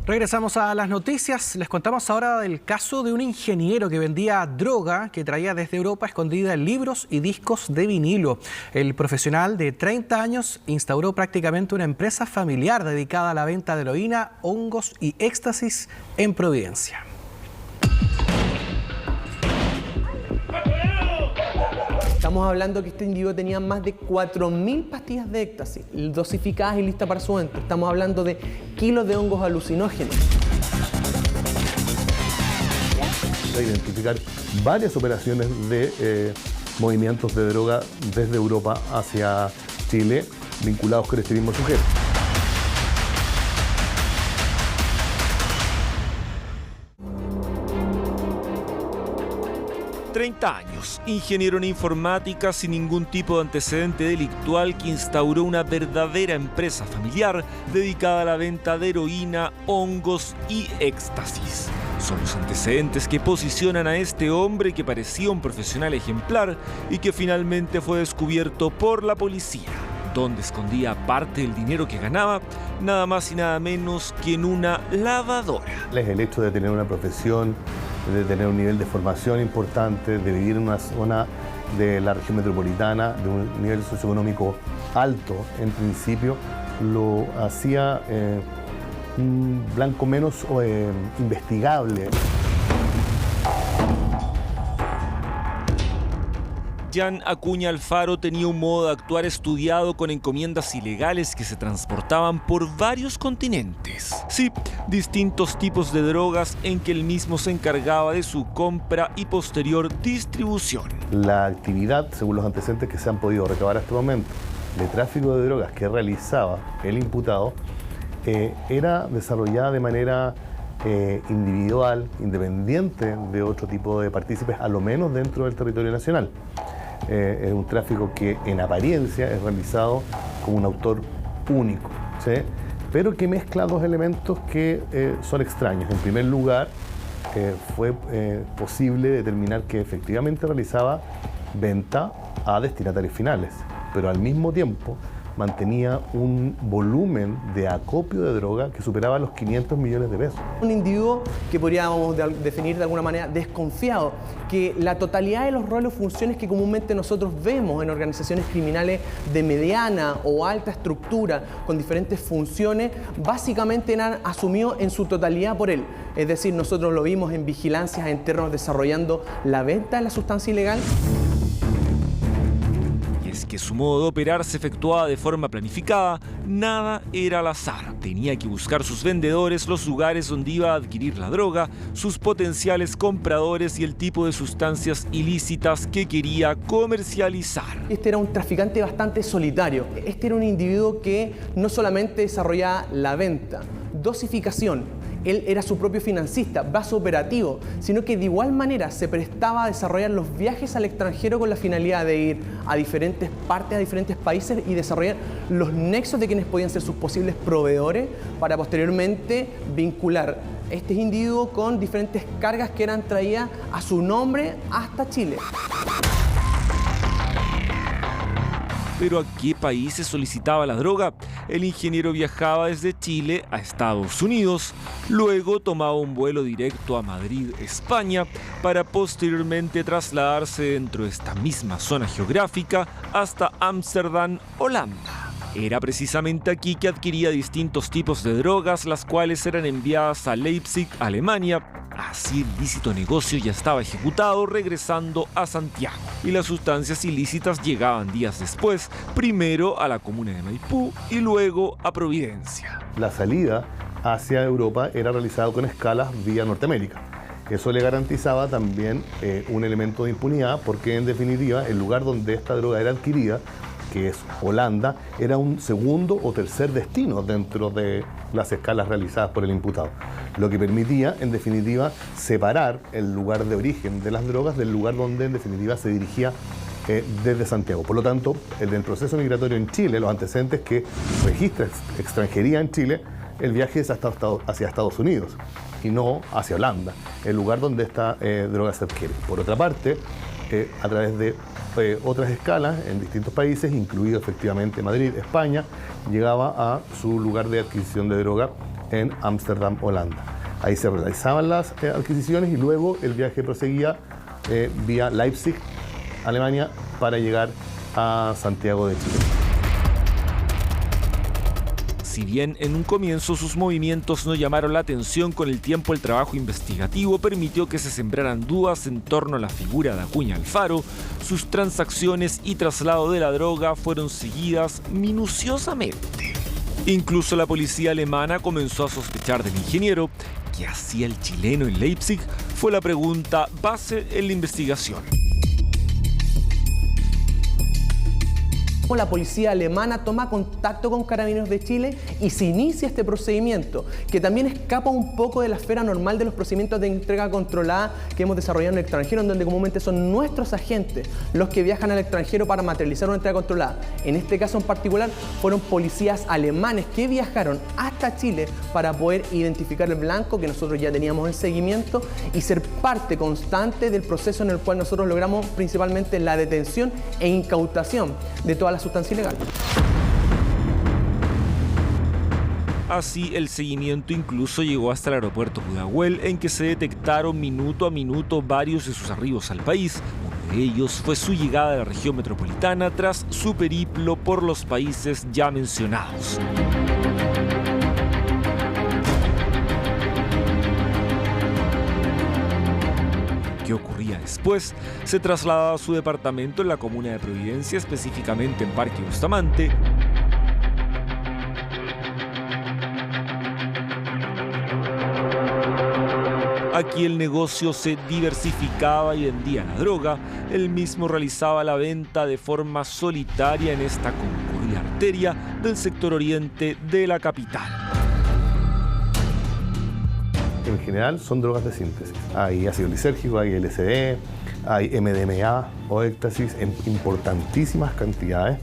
Regresamos a las noticias. Les contamos ahora del caso de un ingeniero que vendía droga que traía desde Europa escondida en libros y discos de vinilo. El profesional de 30 años instauró prácticamente una empresa familiar dedicada a la venta de heroína, hongos y éxtasis en Providencia. Estamos hablando que este individuo tenía más de 4.000 pastillas de éxtasis, dosificadas y listas para su venta. Estamos hablando de kilos de hongos alucinógenos. A identificar varias operaciones de movimientos de droga desde Europa hacia Chile vinculados con este mismo sujeto. ...30 años, ingeniero en informática sin ningún tipo de antecedente delictual que instauró una verdadera empresa familiar dedicada a la venta de heroína, hongos y éxtasis. Son los antecedentes que posicionan a este hombre que parecía un profesional ejemplar y que finalmente fue descubierto por la policía, donde escondía parte del dinero que ganaba, nada más y nada menos que en una lavadora. Es el hecho de tener una profesión, de tener un nivel de formación importante, de vivir en una zona de la región metropolitana, de un nivel socioeconómico alto, en principio, lo hacía un blanco menos investigable. Jan Acuña Alfaro tenía un modo de actuar estudiado con encomiendas ilegales que se transportaban por varios continentes. Sí, distintos tipos de drogas en que él mismo se encargaba de su compra y posterior distribución. La actividad, según los antecedentes que se han podido recabar hasta el momento, de tráfico de drogas que realizaba el imputado, era desarrollada de manera individual, independiente de otro tipo de partícipes, a lo menos dentro del territorio nacional. Es un tráfico que en apariencia es realizado como un autor único, ¿sí? Pero que mezcla dos elementos que son extraños. En primer lugar, fue posible determinar que efectivamente realizaba venta a destinatarios finales, pero al mismo tiempo mantenía un volumen de acopio de droga que superaba los 500 millones de pesos. Un individuo que podríamos definir de alguna manera desconfiado, que la totalidad de los roles o funciones que comúnmente nosotros vemos en organizaciones criminales de mediana o alta estructura con diferentes funciones, básicamente eran asumidos en su totalidad por él. Es decir, nosotros lo vimos en vigilancias internos desarrollando la venta de la sustancia ilegal. Que su modo de operar se efectuaba de forma planificada, nada era al azar. Tenía que buscar sus vendedores, los lugares donde iba a adquirir la droga, sus potenciales compradores y el tipo de sustancias ilícitas que quería comercializar. Este era un traficante bastante solitario. Este era un individuo que no solamente desarrollaba la venta, dosificación, él era su propio financista, brazo operativo, sino que de igual manera se prestaba a desarrollar los viajes al extranjero con la finalidad de ir a diferentes partes, a diferentes países y desarrollar los nexos de quienes podían ser sus posibles proveedores para posteriormente vincular este individuo con diferentes cargas que eran traídas a su nombre hasta Chile. ¿Pero a qué países solicitaba la droga? El ingeniero viajaba desde Chile a Estados Unidos, luego tomaba un vuelo directo a Madrid, España, para posteriormente trasladarse dentro de esta misma zona geográfica hasta Ámsterdam, Holanda. Era precisamente aquí que adquiría distintos tipos de drogas, las cuales eran enviadas a Leipzig, Alemania. Así el ilícito negocio ya estaba ejecutado, regresando a Santiago. Y las sustancias ilícitas llegaban días después, primero a la comuna de Maipú y luego a Providencia. La salida hacia Europa era realizada con escalas vía Norteamérica. Eso le garantizaba también un elemento de impunidad, porque en definitiva el lugar donde esta droga era adquirida, que es Holanda, era un segundo o tercer destino dentro de las escalas realizadas por el imputado, lo que permitía, en definitiva, separar el lugar de origen de las drogas del lugar donde, en definitiva, se dirigía desde Santiago. Por lo tanto, en el proceso migratorio en Chile, los antecedentes que registra extranjería en Chile, el viaje es hacia Estados Unidos y no hacia Holanda, el lugar donde esta droga se adquiere. Por otra parte, a través de otras escalas en distintos países, incluido efectivamente Madrid, España, llegaba a su lugar de adquisición de droga en Ámsterdam, Holanda. Ahí se realizaban las adquisiciones y luego el viaje proseguía vía Leipzig, Alemania, para llegar a Santiago de Chile. Si bien en un comienzo sus movimientos no llamaron la atención, con el tiempo el trabajo investigativo permitió que se sembraran dudas en torno a la figura de Acuña Alfaro. Sus transacciones y traslado de la droga fueron seguidas minuciosamente. Incluso la policía alemana comenzó a sospechar del ingeniero. ¿Qué hacía el chileno en Leipzig? Fue la pregunta base en la investigación. La policía alemana toma contacto con Carabineros de Chile y se inicia este procedimiento, que también escapa un poco de la esfera normal de los procedimientos de entrega controlada que hemos desarrollado en el extranjero, en donde comúnmente son nuestros agentes los que viajan al extranjero para materializar una entrega controlada. En este caso en particular, fueron policías alemanes que viajaron hasta Chile para poder identificar el blanco que nosotros ya teníamos en seguimiento y ser parte constante del proceso en el cual nosotros logramos principalmente la detención e incautación de todas las sustancia ilegal. Así, el seguimiento incluso llegó hasta el aeropuerto Pudahuel, en que se detectaron minuto a minuto varios de sus arribos al país. Uno de ellos fue su llegada a la región metropolitana tras su periplo por los países ya mencionados. ¿Qué ocurría después? Se trasladaba a su departamento en la comuna de Providencia, específicamente en Parque Bustamante. Aquí el negocio se diversificaba y vendía la droga. Él mismo realizaba la venta de forma solitaria en esta concurrida arteria del sector oriente de la capital. En general son drogas de síntesis. Hay ácido lisérgico, hay LSD, hay MDMA o éxtasis en importantísimas cantidades.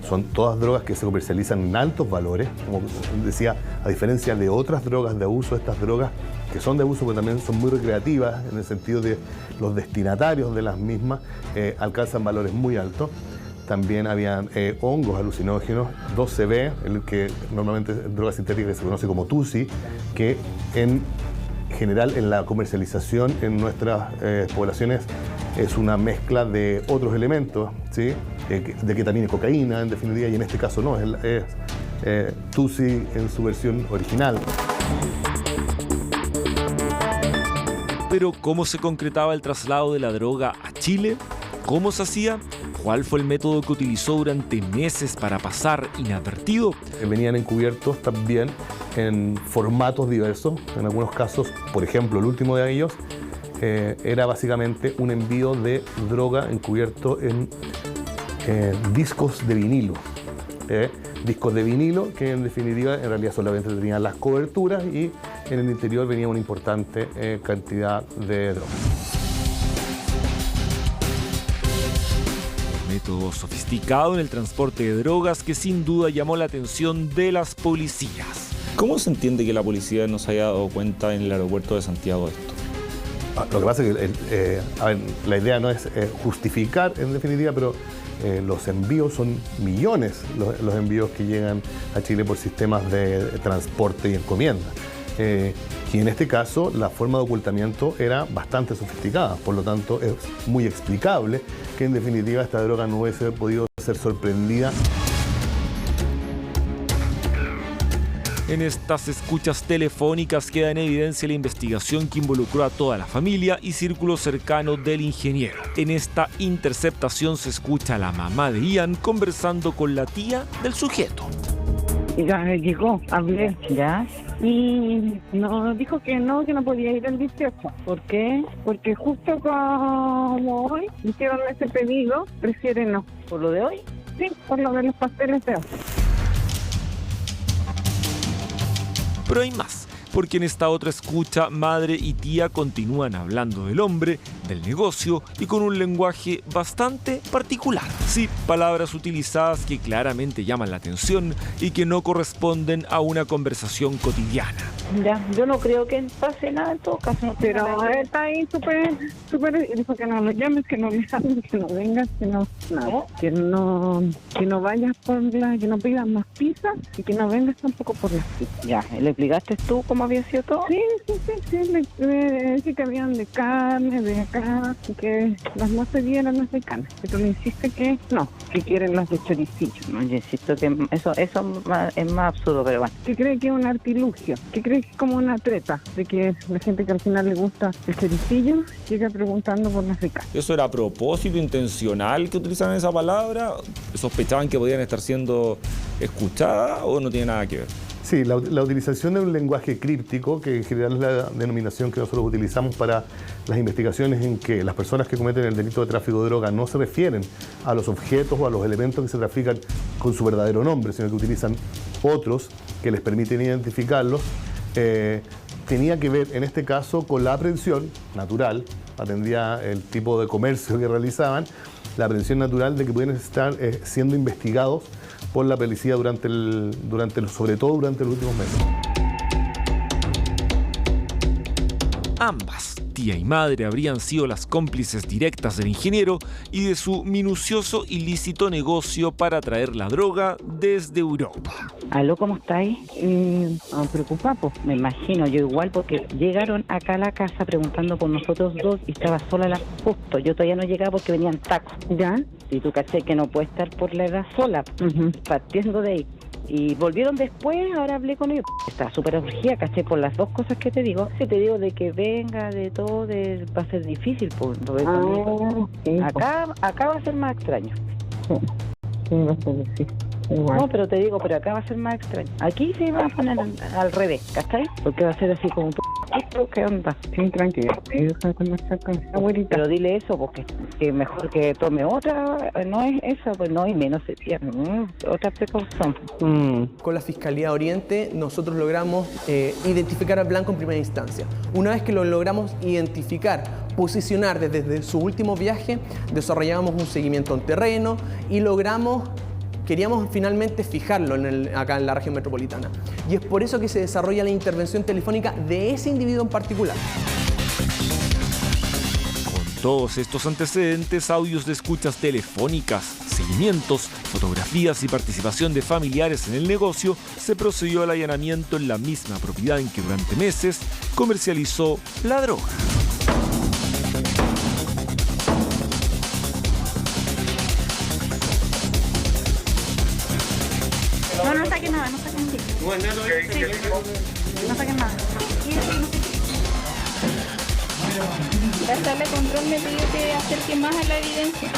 Son todas drogas que se comercializan en altos valores. Como decía, a diferencia de otras drogas de abuso, estas drogas que son de abuso pero también son muy recreativas, en el sentido de los destinatarios de las mismas alcanzan valores muy altos. También habían hongos alucinógenos, 2CB, el que normalmente es droga sintética que se conoce como TUSI, que en general en la comercialización en nuestras poblaciones es una mezcla de otros elementos, ¿sí? De ketamina y cocaína, en definitiva, y en este caso no, es TUSI en su versión original. Pero ¿cómo se concretaba el traslado de la droga a Chile? ¿Cómo se hacía? ¿Cuál fue el método que utilizó durante meses para pasar inadvertido? Venían encubiertos también en formatos diversos. En algunos casos, por ejemplo, el último de ellos era básicamente un envío de droga encubierto en discos de vinilo. Discos de vinilo que en definitiva en realidad solamente tenían las coberturas y en el interior venía una importante cantidad de droga. Método sofisticado en el transporte de drogas que sin duda llamó la atención de las policías. ¿Cómo se entiende que la policía no se haya dado cuenta en el aeropuerto de Santiago de esto? Lo que pasa es que la idea no es justificar en definitiva, pero los envíos son millones, los envíos que llegan a Chile por sistemas de transporte y encomienda. Y en este caso la forma de ocultamiento era bastante sofisticada, por lo tanto es muy explicable que en definitiva esta droga no hubiese podido ser sorprendida. En estas escuchas telefónicas queda en evidencia la investigación que involucró a toda la familia y círculo cercano del ingeniero. En esta interceptación se escucha a la mamá de Ian conversando con la tía del sujeto. Ya llegó, hablé, ¿ya? Y nos dijo que no podía ir el 18. ¿Por qué? Porque justo como hoy hicieron ese pedido, prefieren no. ¿Por lo de hoy? Sí, por lo de los pasteles de hoy. Pero hay más, porque en esta otra escucha, madre y tía continúan hablando del hombre del negocio y con un lenguaje bastante particular. Sí, palabras utilizadas que claramente llaman la atención y que no corresponden a una conversación cotidiana. Ya, yo no creo que pase nada en todo caso. Pero él está ahí súper, dijo que no lo llames, que no le hables, que no vengas, que no, nada. Que no vayas que no pidas más pizzas y que no vengas tampoco por las pizzas. Ya, ¿le explicaste tú cómo había sido todo? Sí, le dije que habían de carne, de acá, que las más pedidas las de carne. Pero le insiste que no, que quieren las de choricillo. No, yo insisto que eso es más absurdo, pero bueno. ¿Qué cree que es un artilugio? ¿Qué cree que es como una treta? De que la gente que al final le gusta el choricillo llega preguntando por las de carne. ¿Eso era a propósito, intencional que utilizaban esa palabra? ¿Sospechaban que podían estar siendo escuchadas o no tiene nada que ver? Sí, la utilización de un lenguaje críptico, que en general es la denominación que nosotros utilizamos para las investigaciones en que las personas que cometen el delito de tráfico de droga no se refieren a los objetos o a los elementos que se trafican con su verdadero nombre, sino que utilizan otros que les permiten identificarlos, tenía que ver en este caso con la aprehensión natural, atendía el tipo de comercio que realizaban, la aprehensión natural de que pueden estar siendo investigados por la policía sobre todo durante los últimos meses. Ambas, tía y madre, habrían sido las cómplices directas del ingeniero y de su minucioso ilícito negocio para traer la droga desde Europa. Aló, ¿cómo estáis? Preocupado, pues, me imagino, yo igual, porque llegaron acá a la casa preguntando por nosotros dos y estaba sola la justo. Yo todavía no llegaba porque venían tacos. ¿Ya? Y tú caché que no puede estar por la edad sola, partiendo de ahí. Y volvieron después, ahora hablé con ellos. Está súper urgida, caché, por las dos cosas que te digo. Si te digo de que venga, de todo, va a ser difícil. Pues, acá va a ser más extraño. Sí, va a ser difícil. Igual. No, pero te digo, pero acá va a ser más extraño. Aquí se va a poner al revés, ¿cachai? Porque va a ser así como ¿qué onda? Sí, tranquilo. Pero dile eso, porque que mejor que tome otra, no es esa, pues no, y menos se pierde, otra precaución. Con la Fiscalía Oriente nosotros logramos identificar al blanco en primera instancia. Una vez que lo logramos identificar, posicionar desde su último viaje, desarrollamos un seguimiento en terreno y queríamos finalmente fijarlo acá en la región metropolitana. Y es por eso que se desarrolla la intervención telefónica de ese individuo en particular. Con todos estos antecedentes, audios de escuchas telefónicas, seguimientos, fotografías y participación de familiares en el negocio, se procedió al allanamiento en la misma propiedad en que durante meses comercializó la droga. No saquen nada, no saquen nada. No saquen nada. La sala de control me pidió que acerque más a la evidencia.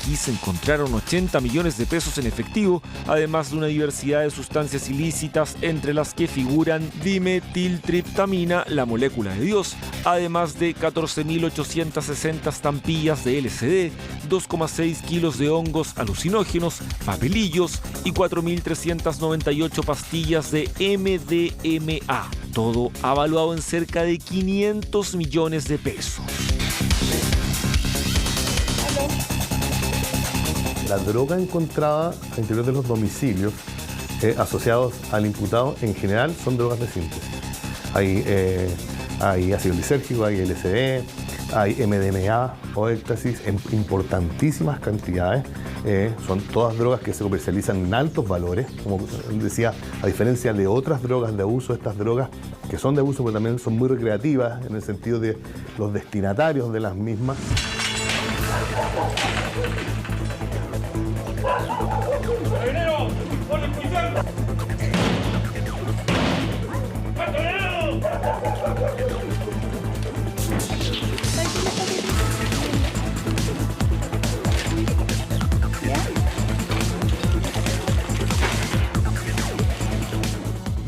Aquí se encontraron 80 millones de pesos en efectivo, además de una diversidad de sustancias ilícitas, entre las que figuran dimetiltriptamina, la molécula de Dios, además de 14.860 estampillas de LSD, 2,6 kilos de hongos alucinógenos, papelillos y 4.398 pastillas de MDMA, todo avaluado en cerca de 500 millones de pesos. La droga encontrada al interior de los domicilios asociados al imputado en general son drogas de síntesis. Hay ácido lisérgico, hay LSD, hay MDMA o éxtasis en importantísimas cantidades. Son todas drogas que se comercializan en altos valores. Como decía, a diferencia de otras drogas de abuso, estas drogas que son de abuso pero también son muy recreativas en el sentido de los destinatarios de las mismas.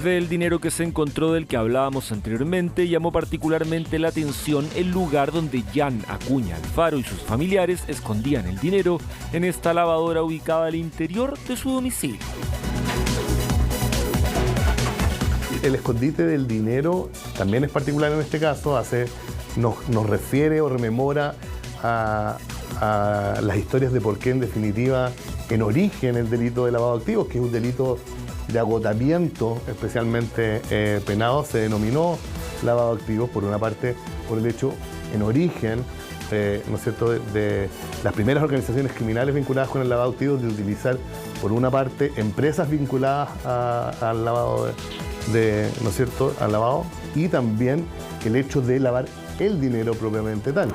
Del dinero que se encontró del que hablábamos anteriormente, llamó particularmente la atención el lugar donde Jan Acuña Alfaro y sus familiares escondían el dinero en esta lavadora ubicada al interior de su domicilio. El escondite del dinero también es particular en este caso, nos refiere o rememora a las historias de por qué en definitiva en origen el delito de lavado de activos, que es un delito de agotamiento especialmente penado, se denominó lavado de activos por una parte por el hecho en origen, ¿no es cierto?, de las primeras organizaciones criminales vinculadas con el lavado de activos, de utilizar por una parte empresas vinculadas al lavado ¿no es cierto?, al lavado, y también el hecho de lavar el dinero propiamente tal.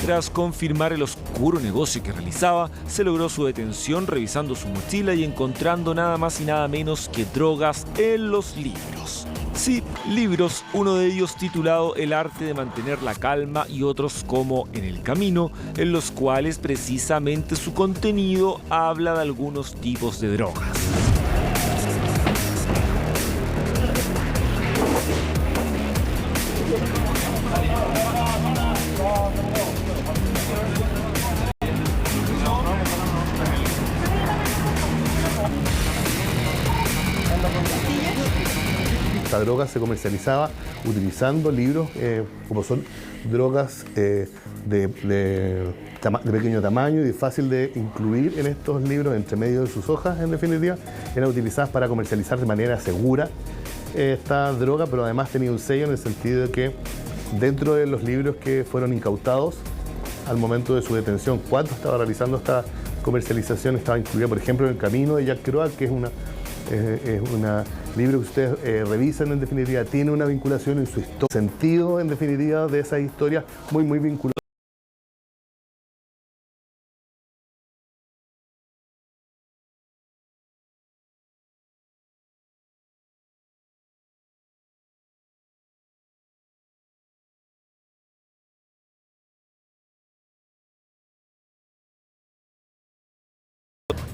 Tras confirmar el oscuro negocio que realizaba, se logró su detención revisando su mochila y encontrando nada más y nada menos que drogas en los libros. Sí, libros, uno de ellos titulado El arte de mantener la calma y otros como En el camino, en los cuales precisamente su contenido habla de algunos tipos de drogas. Esta droga se comercializaba utilizando libros como son drogas de pequeño tamaño y fácil de incluir en estos libros, entre medio de sus hojas, en definitiva, eran utilizadas para comercializar de manera segura esta droga, pero además tenía un sello en el sentido de que dentro de los libros que fueron incautados al momento de su detención, cuando estaba realizando esta comercialización, estaba incluida, por ejemplo, En el camino de Jack Kerouac, que es un libro que ustedes revisan, en definitiva, tiene una vinculación en su historia, sentido, en definitiva, de esa historia muy vinculada.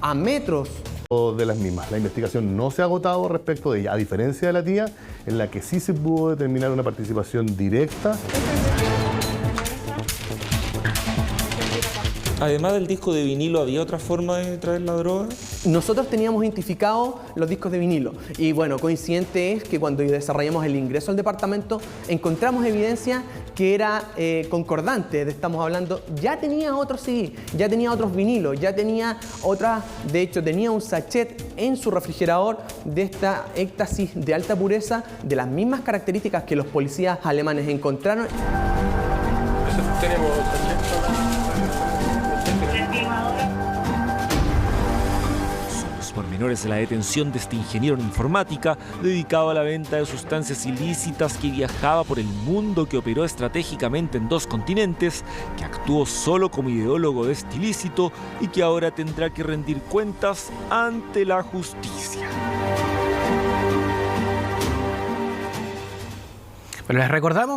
A metros de las mismas. La investigación no se ha agotado respecto de ella, a diferencia de la tía, en la que sí se pudo determinar una participación directa. Además del disco de vinilo, ¿había otra forma de traer la droga? Nosotros teníamos identificados los discos de vinilo y bueno, coincidente es que cuando desarrollamos el ingreso al departamento encontramos evidencia que era concordante, estamos hablando, ya tenía otros CD, ya tenía otros vinilos, ya tenía otras, de hecho tenía un sachet en su refrigerador de esta éxtasis de alta pureza, de las mismas características que los policías alemanes encontraron. Tenemos pormenores de la detención de este ingeniero en informática dedicado a la venta de sustancias ilícitas, que viajaba por el mundo, que operó estratégicamente en 2 continentes, que actuó solo como ideólogo de este ilícito y que ahora tendrá que rendir cuentas ante la justicia. Bueno, les recordamos